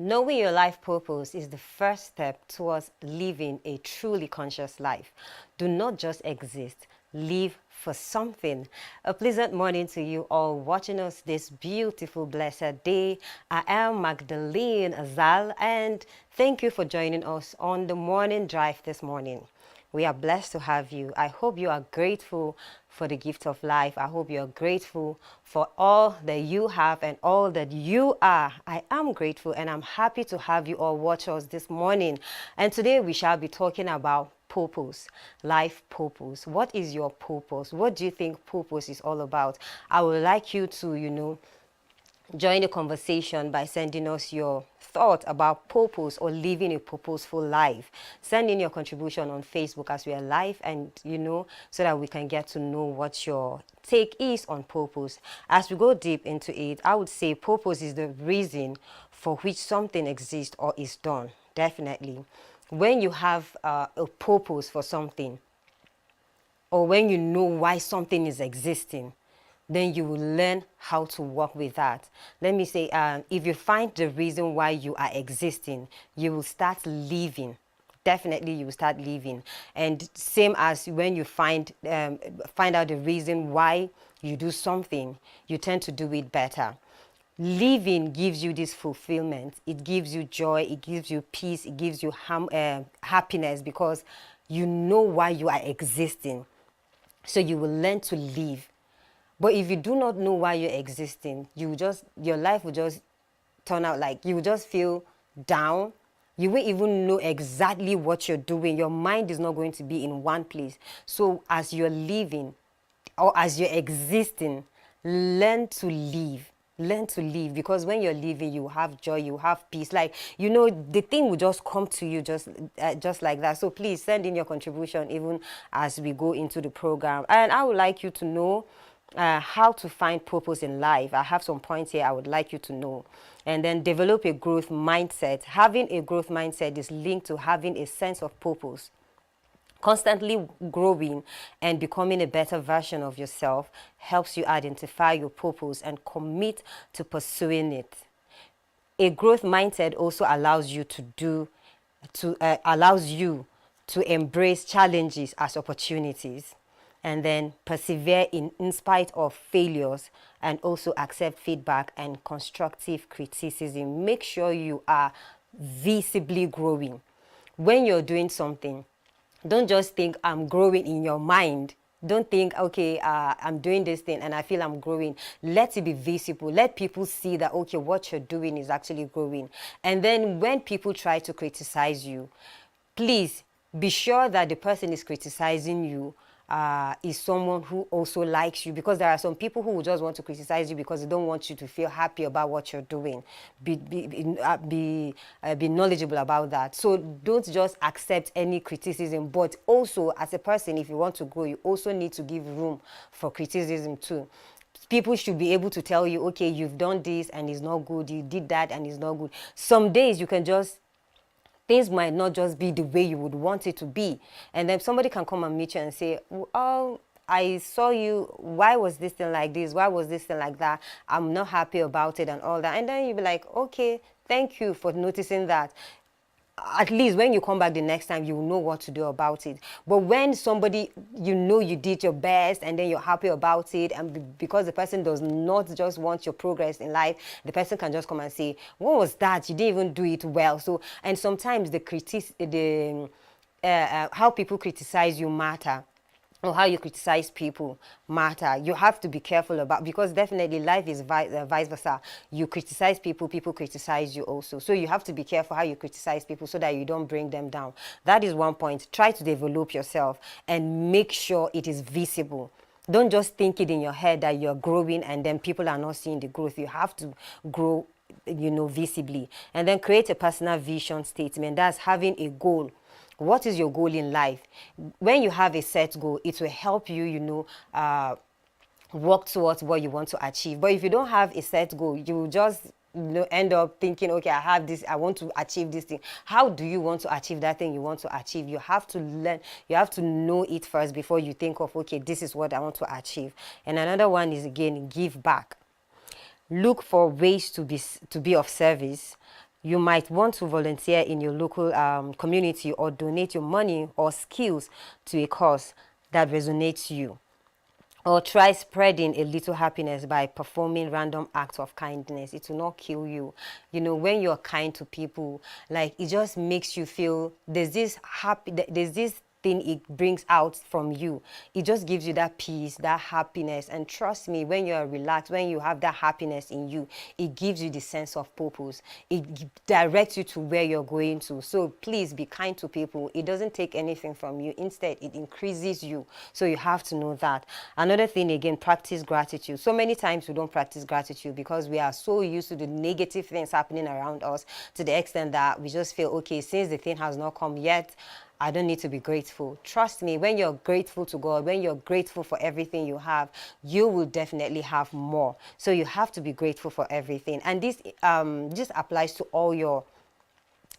Knowing your life purpose is the first step towards living a truly conscious life. Do not just exist, live for something. A pleasant morning to you all watching us this beautiful, blessed day. I am Magdalene Azal, and thank you for joining us on the morning drive this morning. We are blessed to have you. I hope you are grateful for the gift of life. I hope you are grateful for all that you have and all that you are. I am grateful and I'm happy to have you all watch us this morning. And today we shall be talking about purpose, life purpose. What is your purpose? What do you think purpose is all about? I would like you to, join the conversation by sending us your thought about purpose or living a purposeful life. Send in your contribution on Facebook as we are live and, so that we can get to know what your take is on purpose. As we go deep into it, I would say purpose is the reason for which something exists or is done. Definitely. When you have a purpose for something, or when you know why something is existing, then you will learn how to work with that. Let me say, if you find the reason why you are existing, you will start living. Definitely, you will start living. And same as when you find out the reason why you do something, you tend to do it better. Living gives you this fulfillment. It gives you joy. It gives you peace. It gives you happiness because you know why you are existing. So you will learn to live. But if you do not know why you're existing, your life will just turn out like you will just feel down. You won't even know exactly what you're doing. Your mind is not going to be in one place. So as you're living or as you're existing, learn to live. Learn to live, because when you're living, you have joy, you have peace. Like, the thing will just come to you just like that. So please send in your contribution even as we go into the program. And I would like you to know how to find purpose in life. I have some points here I would like you to know. And then develop a growth mindset. Having a growth mindset is linked to having a sense of purpose. Constantly growing and becoming a better version of yourself helps you identify your purpose and commit to pursuing it. A growth mindset also allows you to embrace challenges as opportunities, and then persevere in spite of failures, and also accept feedback and constructive criticism. Make sure you are visibly growing. When you're doing something, don't just think I'm growing in your mind. Don't think, okay, I'm doing this thing and I feel I'm growing. Let it be visible. Let people see that, okay, what you're doing is actually growing. And then when people try to criticize you, please be sure that the person is criticizing you is someone who also likes you, because there are some people who will just want to criticize you because they don't want you to feel happy about what you're doing. Be knowledgeable about that. So don't just accept any criticism, but also as a person, if you want to grow, you also need to give room for criticism too. People should be able to tell you, okay, you've done this and it's not good, you did that and it's not good. Some days you can just, things might not just be the way you would want it to be. And then somebody can come and meet you and say, oh, I saw you, why was this thing like this? Why was this thing like that? I'm not happy about it and all that. And then you'll be like, okay, thank you for noticing that. At least when you come back the next time, you will know what to do about it. But when somebody, you did your best and then you're happy about it, and because the person does not just want your progress in life, the person can just come and say, what was that? You didn't even do it well. So, and sometimes how people criticize you matter, or how you criticize people matter. You have to be careful about, because definitely life is vice versa. You criticize people, people criticize you also. So you have to be careful how you criticize people so that you don't bring them down. That is one point. Try to develop yourself and make sure it is visible. Don't just think it in your head that you're growing and then people are not seeing the growth. You have to grow, visibly. And then create a personal vision statement. That's having a goal. What is your goal in life? When you have a set goal, it will help you, work towards what you want to achieve. But if you don't have a set goal, you will just end up thinking, okay, I have this, I want to achieve this thing. How do you want to achieve that thing you want to achieve? You have to learn, you have to know it first before you think of, okay, this is what I want to achieve. And another one is, again, give back. Look for ways to be of service. You might want to volunteer in your local community or donate your money or skills to a cause that resonates you. Or try spreading a little happiness by performing random acts of kindness. It will not kill you. You know, when you're kind to people, like, it just makes you feel there's this thing it brings out from you. It just gives you that peace, that happiness. And trust me, when you're relaxed, when you have that happiness in you, it gives you the sense of purpose. It directs you to where you're going to. So please be kind to people. It doesn't take anything from you. Instead, it increases you. So you have to know that. Another thing, again, practice gratitude. So many times we don't practice gratitude because we are so used to the negative things happening around us, to the extent that we just feel, okay, since the thing has not come yet, I don't need to be grateful. Trust me, when you're grateful to God, when you're grateful for everything you have, you will definitely have more. So you have to be grateful for everything. And this just applies to all your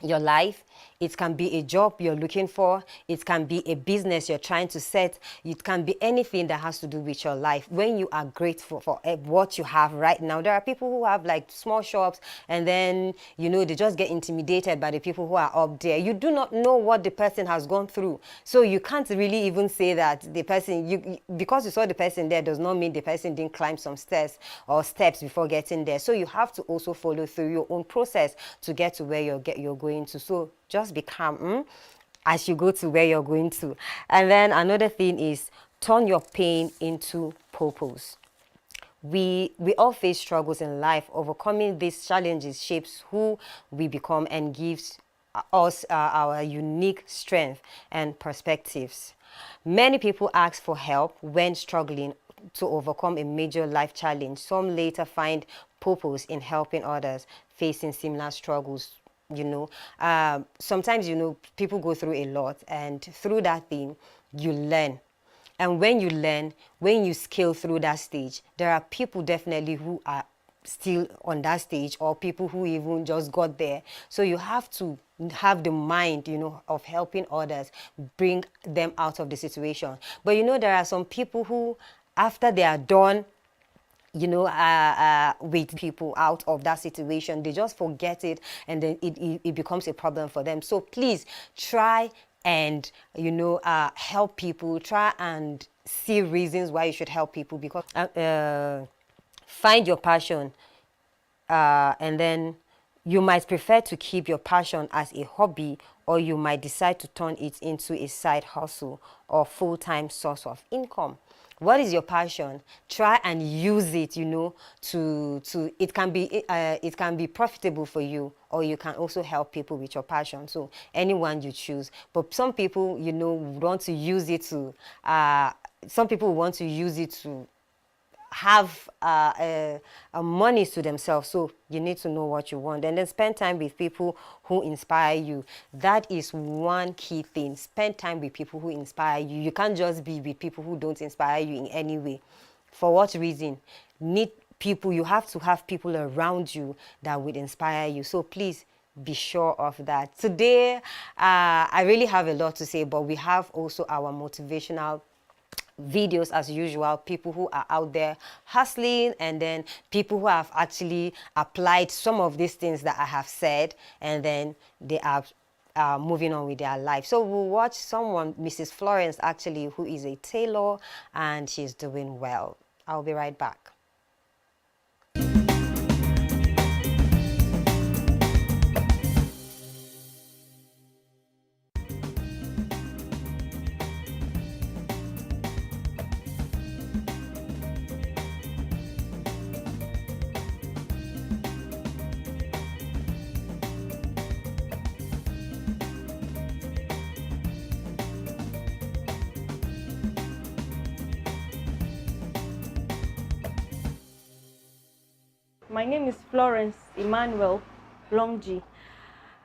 life. It can be a job you're looking for. It can be a business you're trying to set. It can be anything that has to do with your life. When you are grateful for what you have right now, there are people who have like small shops, and then, you know, they just get intimidated by the people who are up there. You do not know what the person has gone through. So you can't really even say that the person, because you saw the person there, does not mean the person didn't climb some stairs or steps before getting there. So you have to also follow through your own process to get to where you're going to. So just be calm as you go to where you're going to. And then another thing is, turn your pain into purpose. We all face struggles in life. Overcoming these challenges shapes who we become and gives us our unique strength and perspectives. Many people ask for help when struggling to overcome a major life challenge. Some later find purpose in helping others facing similar struggles. Sometimes, people go through a lot, and through that thing, you learn. And when you learn, when you scale through that stage, there are people definitely who are still on that stage, or people who even just got there. So you have to have the mind, of helping others, bring them out of the situation. But there are some people who, after they are done, with people out of that situation, they just forget it, and then it becomes a problem for them. So please try and, help people. Try and see reasons why you should help people, because find your passion, and then you might prefer to keep your passion as a hobby, or you might decide to turn it into a side hustle or full-time source of income. What is your passion? Try and use it, it can be profitable for you, or you can also help people with your passion. So anyone you choose. But some people, want to use it to, some people want to use it to have money to themselves. So you need to know what you want, and then spend time with people who inspire you. That is one key thing. Spend time with people who inspire you. You can't just be with people who don't inspire you in any way. For what reason? You have to have people around you that would inspire you. So please be sure of that. Today, I really have a lot to say, but we have also our motivational videos as usual, people who are out there hustling, and then people who have actually applied some of these things that I have said, and then they are moving on with their life. So we'll watch someone, Mrs. Florence actually, who is a tailor, and she's doing well. I'll be right back. My name is Florence Emmanuel Longji.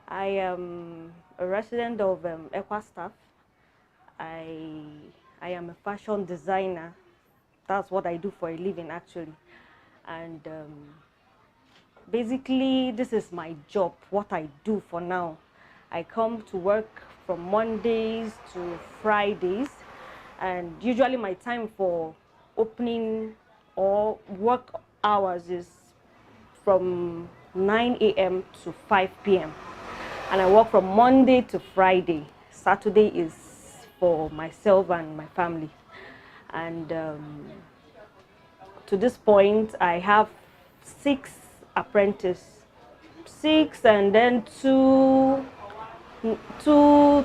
I am a resident of Equa. I am a fashion designer. That's what I do for a living, actually. And basically, this is my job, what I do for now. I come to work from Mondays to Fridays, and usually my time for opening or work hours is from 9 a.m. to 5 p.m. And I work from Monday to Friday. Saturday is for myself and my family. And to this point, I have 6 apprentices. 6 and then two, two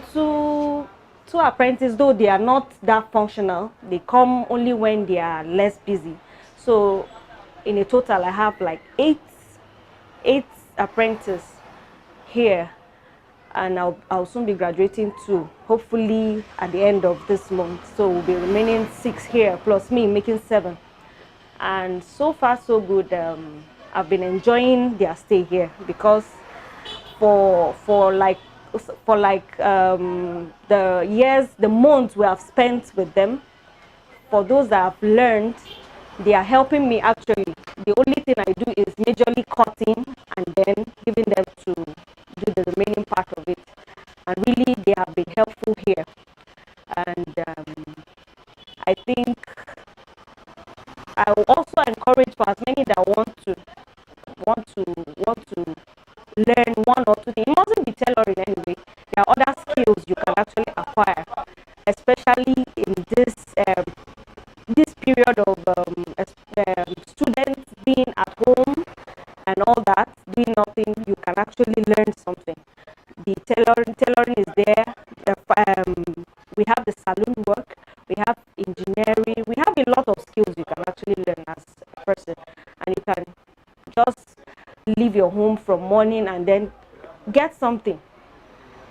apprentices, though they are not that functional. They come only when they are less busy. So in a total, I have like eight apprentices here, and I'll soon be graduating too, hopefully at the end of this month. So we'll be remaining 6 here, plus me, making 7. And so far so good. I've been enjoying their stay here, because for like the months we have spent with them, for those that have learned, they are helping me actually. The only thing I do is majorly cutting and then giving them to do the remaining part of it. And really, they have been helpful here. And I think I will also encourage for as many that want to learn one or two things. It mustn't be tailoring anyway. There are other skills you can actually acquire, especially in this period of students being at home and all that, doing nothing. You can actually learn something. The tailoring is there. We have the saloon work. We have engineering. We have a lot of skills you can actually learn as a person, and you can just leave your home from morning and then get something.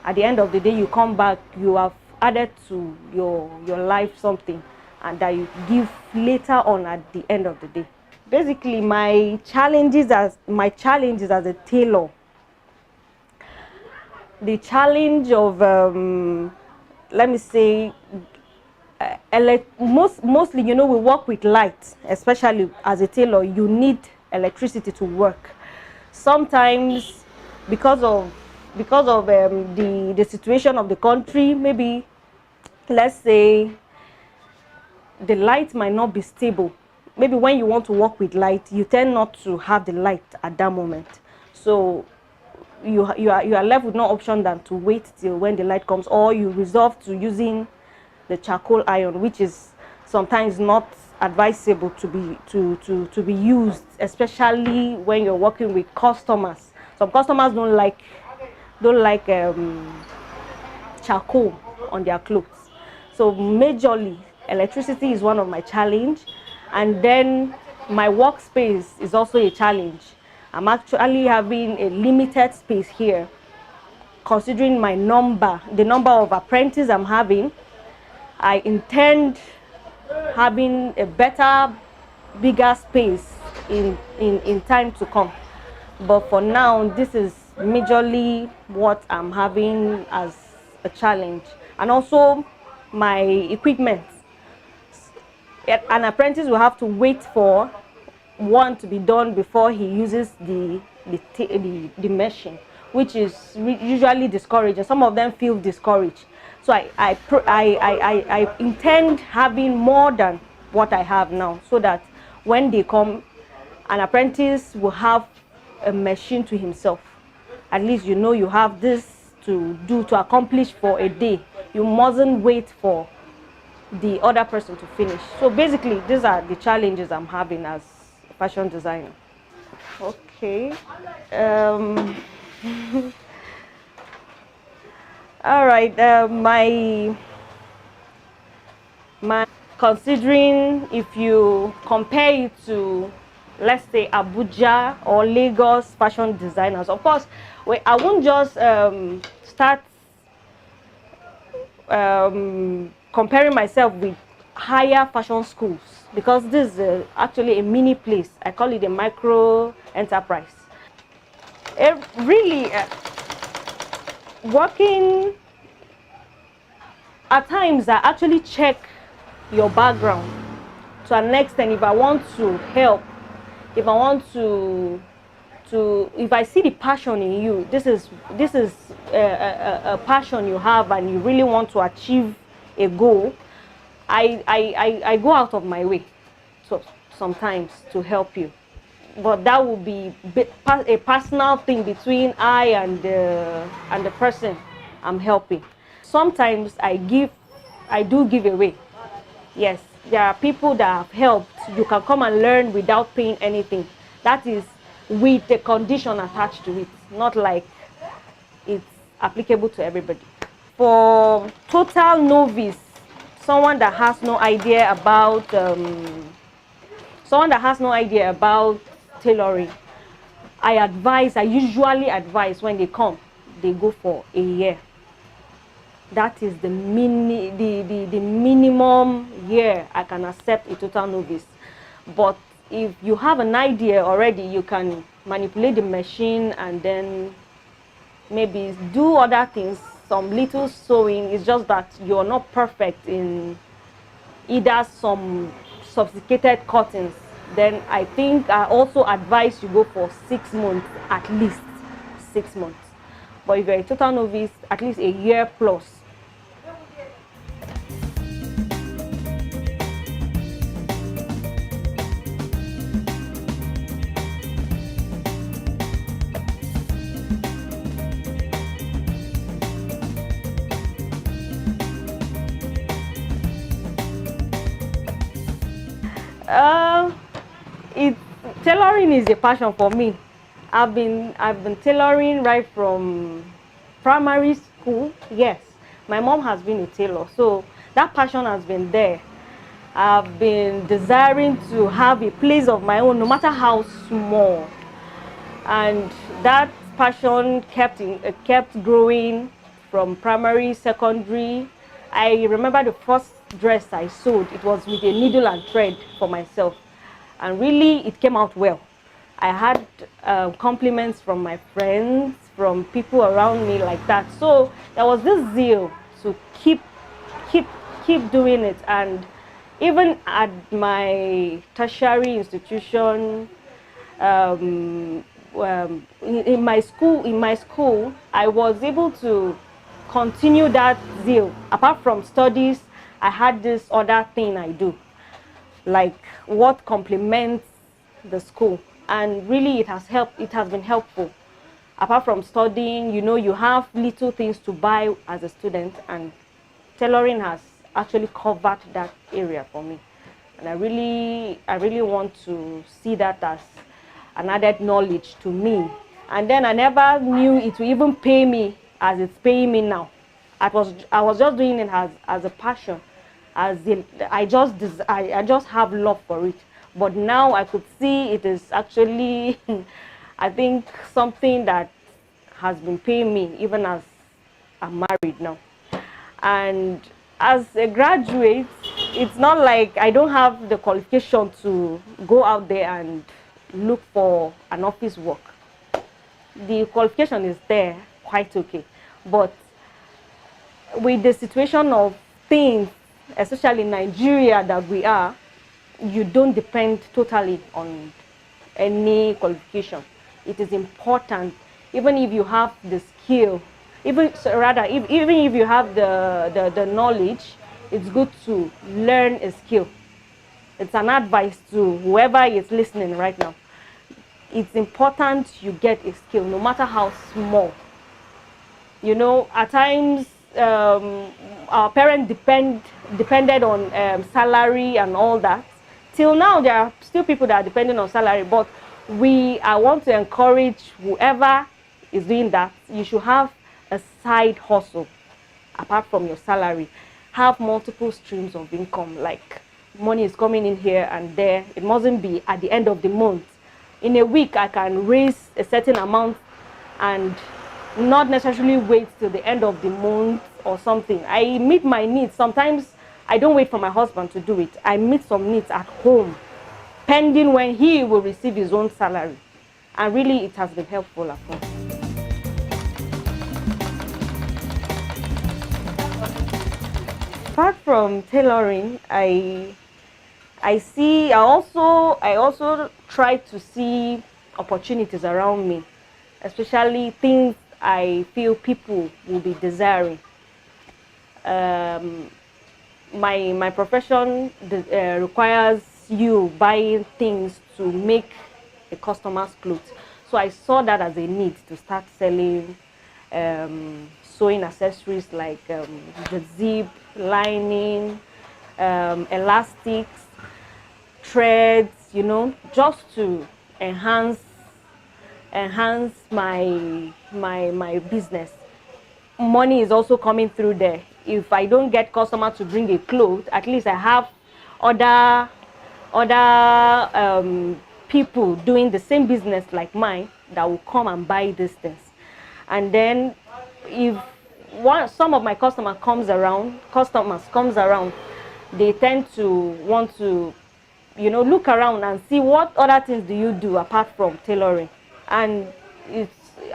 At the end of the day, you come back, you have added to your life something, and that you give later on at the end of the day. Basically, my challenges as a tailor, the challenge of let me say, mostly, we work with light. Especially as a tailor, you need electricity to work. Sometimes, because of the situation of the country, maybe, let's say, the light might not be stable. Maybe when you want to work with light, you tend not to have the light at that moment. So you are left with no option than to wait till when the light comes, or you resort to using the charcoal iron, which is sometimes not advisable to be used, especially when you're working with customers. Some customers don't like charcoal on their clothes. So majorly, electricity is one of my challenge, and then my workspace is also a challenge. I'm actually having a limited space here, considering the number of apprentices I'm having. I intend having a better, bigger space in time to come. But for now, this is majorly what I'm having as a challenge. And also my equipment. An apprentice will have to wait for one to be done before he uses the machine, which is usually discouraging. Some of them feel discouraged. So I intend having more than what I have now, so that when they come, an apprentice will have a machine to himself. At least you have this to accomplish for a day. You mustn't wait for the other person to finish. So basically, these are the challenges I'm having as a fashion designer. Okay. All right. My considering, if you compare it to, let's say, Abuja or Lagos fashion designers, of course, I won't just start comparing myself with higher fashion schools, because this is actually a mini place. I call it a micro enterprise. Really, working at times, I actually check your background to an extent. If I want to help, if I want to if I see the passion in you, this is a passion you have, and you really want to achieve a goal, I go out of my way, so sometimes, to help you. but that will be a personal thing between I and the person I'm helping. Sometimes I do give away. Yes, there are people that have helped. You can come and learn without paying anything. That is with a condition attached to it, not like it's applicable to everybody. For total novice, someone that has no idea about tailoring, I usually advise when they come, they go for a year. That is the minimum year I can accept a total novice. But if you have an idea already, you can manipulate the machine and then maybe do other things, some little sewing. It's just that you're not perfect in either some sophisticated cuttings. Then I think I also advise you go for 6 months, at least 6 months. But if you're a total novice, at least a year plus. Tailoring is a passion for me. I've been tailoring right from primary school. Yes, my mom has been a tailor, so that passion has been there. I've been desiring to have a place of my own, no matter how small, and that passion kept growing from primary, secondary. I remember the first dress I sewed. It was with a needle and thread for myself, and really it came out well. I had compliments from my friends, from people around me like that. So there was this zeal to keep doing it. And even at my tertiary institution, in my school, I was able to continue that zeal. Apart from studies, I had this other thing I do, like what complements the school, and really it has been helpful. Apart from studying, you have little things to buy as a student, and tailoring has actually covered that area for me. And I really want to see that as an added knowledge to me. And then I never knew it would even pay me as it's paying me now. I was just doing it as a passion, I just have love for it. But now I could see it is actually I think something that has been paying me even as I'm married now. And as a graduate, it's not like I don't have the qualification to go out there and look for an office work. The qualification is there, quite okay. But with the situation of things, especially in Nigeria that we are, you don't depend totally on any qualification. It is important, even if you have the skill, even if you have the knowledge, it's good to learn a skill. It's an advice to whoever is listening right now. It's important you get a skill, no matter how small. At times, our parents depended on salary and all that. Till now, there are still people that are depending on salary, but I want to encourage whoever is doing that, you should have a side hustle apart from your salary. Have multiple streams of income, like money is coming in here and there. It mustn't be at the end of the month. In a week, I can raise a certain amount and not necessarily wait till the end of the month or something. I meet my needs. Sometimes I don't wait for my husband to do it. I meet some needs at home, pending when he will receive his own salary. And really, it has been helpful at home. Apart from tailoring, I also try to see opportunities around me, especially things I feel people will be desiring. My profession requires you buying things to make a customer's clothes. So I saw that as a need to start selling sewing accessories like the zip, lining, elastics, threads, you know, just to enhance my business. Money is also coming through there. If I don't get customer to bring a cloth, at least I have other people doing the same business like mine that will come and buy these things. And then if some of my customers comes around, they tend to want to, you know, look around and see what other things do you do apart from tailoring. And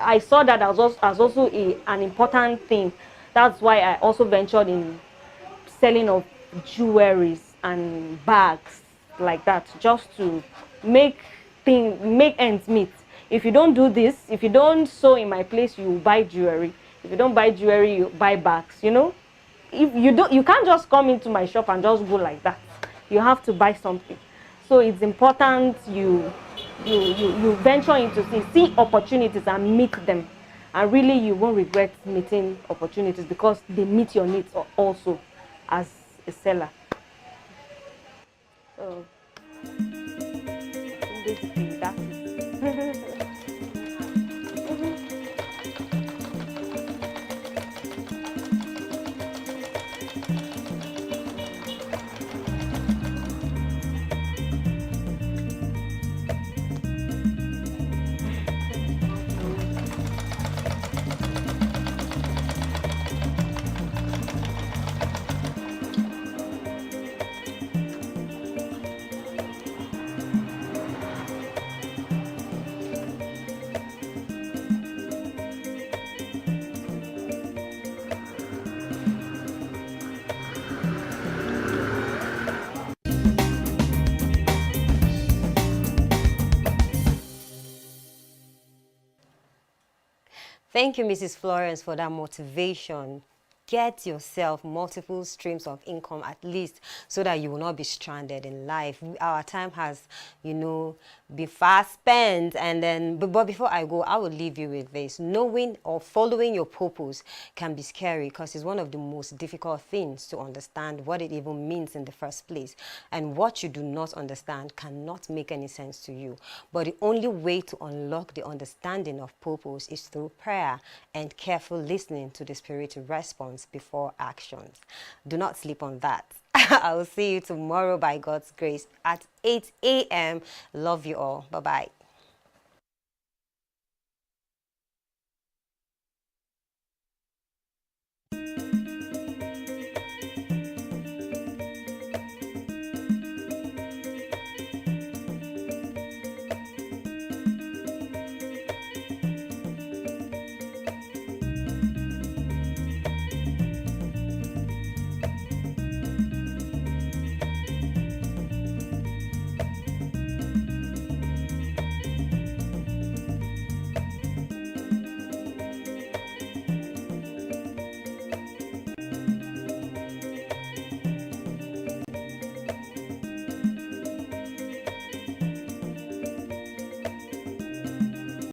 I saw that as also an important thing. That's why I also ventured in selling of jewelries and bags like that, just to make ends meet. If you don't do this, if you don't sew in my place, you buy jewelry. If you don't buy jewelry, you buy bags, you know. If you don't, you can't just come into my shop and just go like that. You have to buy something. So it's important you venture into see opportunities and meet them, and really you won't regret meeting opportunities because they meet your needs also as a seller. So basically that is Thank you, Mrs. Florence, for that motivation. Get yourself multiple streams of income at least, so that you will not be stranded in life. Our time has, you know, been fast spent. And then, but before I go, I will leave you with this. Knowing or following your purpose can be scary because it's one of the most difficult things to understand what it even means in the first place. And what you do not understand cannot make any sense to you. But the only way to unlock the understanding of purpose is through prayer and careful listening to the spiritual response before actions. Do not sleep on that. I will see you tomorrow by God's grace at 8 a.m. Love you all. Bye-bye.